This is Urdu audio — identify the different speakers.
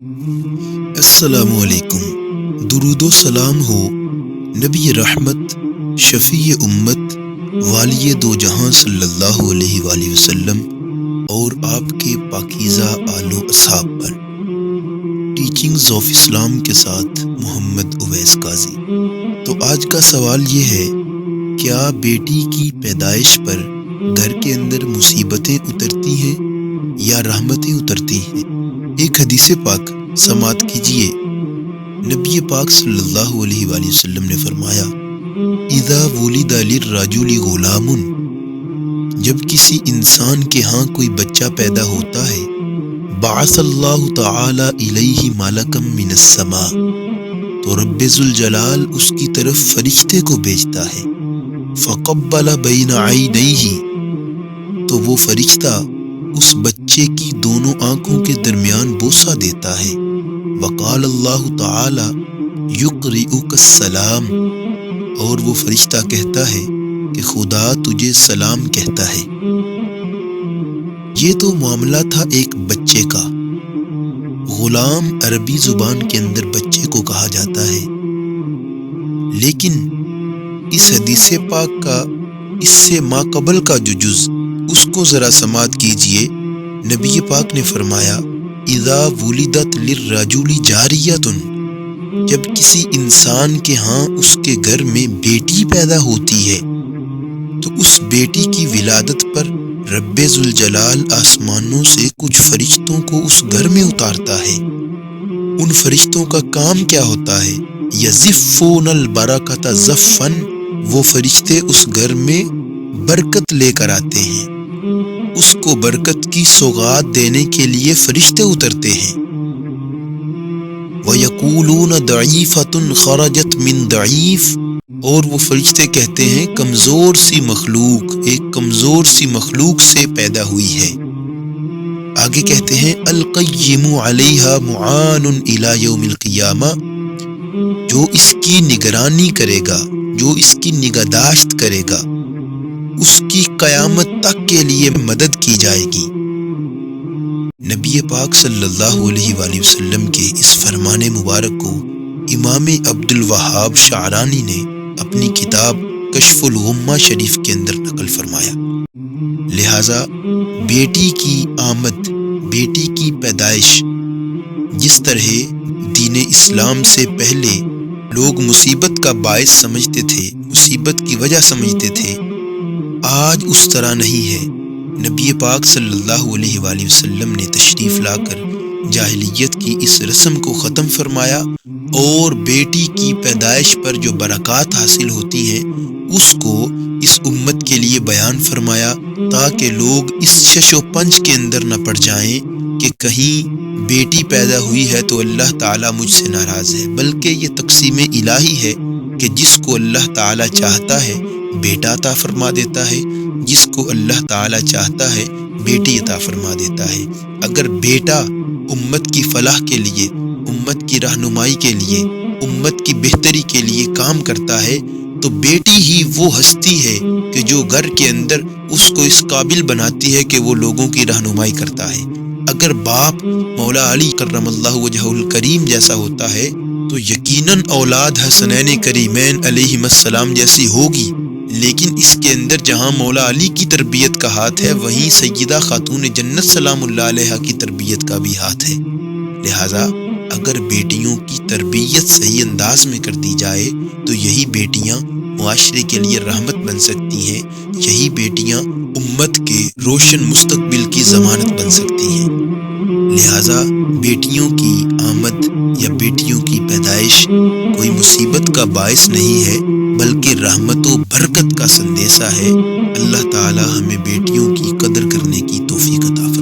Speaker 1: السلام علیکم، درود و سلام ہو نبی رحمت، شفیع امت، والی دو جہاں صلی اللہ علیہ وآلہ وسلم اور آپ کے پاکیزہ آل و اصحاب پر۔ ٹیچنگز آف اسلام کے ساتھ محمد اویس قاضی۔ تو آج کا سوال یہ ہے، کیا بیٹی کی پیدائش پر گھر کے اندر مصیبتیں اترتی ہیں یا رحمتیں اترتی ہیں؟ ایک حدیث پاک سماعت کیجئے۔ نبی پاک صلی اللہ علیہ وآلہ وسلم نے فرمایا، اذا ولد للرجل غلام، جب کسی انسان کے ہاں کوئی بچہ پیدا ہوتا ہے، بعث اللہ تعالی الیہ ملکا من السماء، تو رب ذوالجلال اس کی طرف فرشتے کو بھیجتا ہے، فقبل بین عینیہ، تو وہ فرشتہ اس بچے کی دونوں آنکھوں کے درمیان بوسہ دیتا ہے، وقال اللہ تعالی یقرئک السلام، اور وہ فرشتہ کہتا ہے کہ خدا تجھے سلام کہتا ہے۔ یہ تو معاملہ تھا ایک بچے کا۔ غلام عربی زبان کے اندر بچے کو کہا جاتا ہے، لیکن اس حدیث پاک کا اس سے ماقبل کا جو جز، اس کو ذرا سماعت کیجئے۔ نبی پاک نے فرمایا، اذا ولدت للرجل جاریۃ، جب کسی انسان کے ہاں اس کے گھر میں بیٹی پیدا ہوتی ہے، تو اس بیٹی کی ولادت پر رب ذوالجلال آسمانوں سے کچھ فرشتوں کو اس گھر میں اتارتا ہے۔ ان فرشتوں کا کام کیا ہوتا ہے؟ یزفون البرکۃ زفا، وہ فرشتے اس گھر میں برکت لے کر آتے ہیں، اس کو برکت کی سوغات دینے کے لیے فرشتے اترتے ہیں۔ وَيَقُولُونَ ضَعِيفَةٌ خَرَجَتْ مِنْ ضَعِيف، اور وہ فرشتے کہتے ہیں کمزور سی مخلوق، ایک کمزور سی مخلوق سے پیدا ہوئی ہے۔ آگے کہتے ہیں القیم علیہا معان الی یوم القیامہ، جو اس کی نگرانی کرے گا، جو اس کی نگہداشت کرے گا، اس کی قیامت تک کے لیے مدد کی جائے گی۔ نبی پاک صلی اللہ علیہ وآلہ وسلم کے اس فرمان مبارک کو امام عبد الوہاب شعرانی نے اپنی کتاب کشف الغمہ شریف کے اندر نقل فرمایا۔ لہٰذا بیٹی کی آمد، بیٹی کی پیدائش، جس طرح دین اسلام سے پہلے لوگ مصیبت کا باعث سمجھتے تھے، مصیبت کی وجہ سمجھتے تھے، آج اس طرح نہیں ہے۔ نبی پاک صلی اللہ علیہ وآلہ وسلم نے تشریف لا کر جاہلیت کی اس رسم کو ختم فرمایا، اور بیٹی کی پیدائش پر جو برکات حاصل ہوتی ہیں اس کو اس امت کے لیے بیان فرمایا، تاکہ لوگ اس شش و پنج کے اندر نہ پڑ جائیں کہ کہیں بیٹی پیدا ہوئی ہے تو اللہ تعالیٰ مجھ سے ناراض ہے، بلکہ یہ تقسیم الہی ہے کہ جس کو اللہ تعالیٰ چاہتا ہے بیٹا عطا فرما دیتا ہے، جس کو اللہ تعالیٰ چاہتا ہے بیٹی عطا فرما دیتا ہے۔ اگر بیٹا امت کی فلاح کے لیے، امت کی رہنمائی کے لیے، امت کی بہتری کے لیے کام کرتا ہے، تو بیٹی ہی وہ ہستی ہے کہ جو گھر کے اندر اس کو اس قابل بناتی ہے کہ وہ لوگوں کی رہنمائی کرتا ہے۔ اگر باپ مولا علی کرم اللہ وجہہ الکریم جیسا ہوتا ہے تو یقیناً اولاد حسنین کریمین علیہم السلام جیسی ہوگی، لیکن اس کے اندر جہاں مولا علی کی تربیت کا ہاتھ ہے، وہیں سیدہ خاتون جنت سلام اللہ علیہا کی تربیت کا بھی ہاتھ ہے۔ لہٰذا اگر بیٹیوں کی تربیت صحیح انداز میں کر دی جائے تو یہی بیٹیاں معاشرے کے لیے رحمت بن سکتی ہیں، یہی بیٹیاں امت کے روشن مستقبل کی ضمانت بن سکتی ہیں۔ لہٰذا بیٹیوں کی آمد یا بیٹیوں کی پیدائش کوئی مصیبت کا باعث نہیں ہے، بلکہ رحمت و برکت کا سندیسہ ہے۔ اللہ تعالی ہمیں بیٹیوں کی قدر کرنے کی توفیق عطا فرمائے۔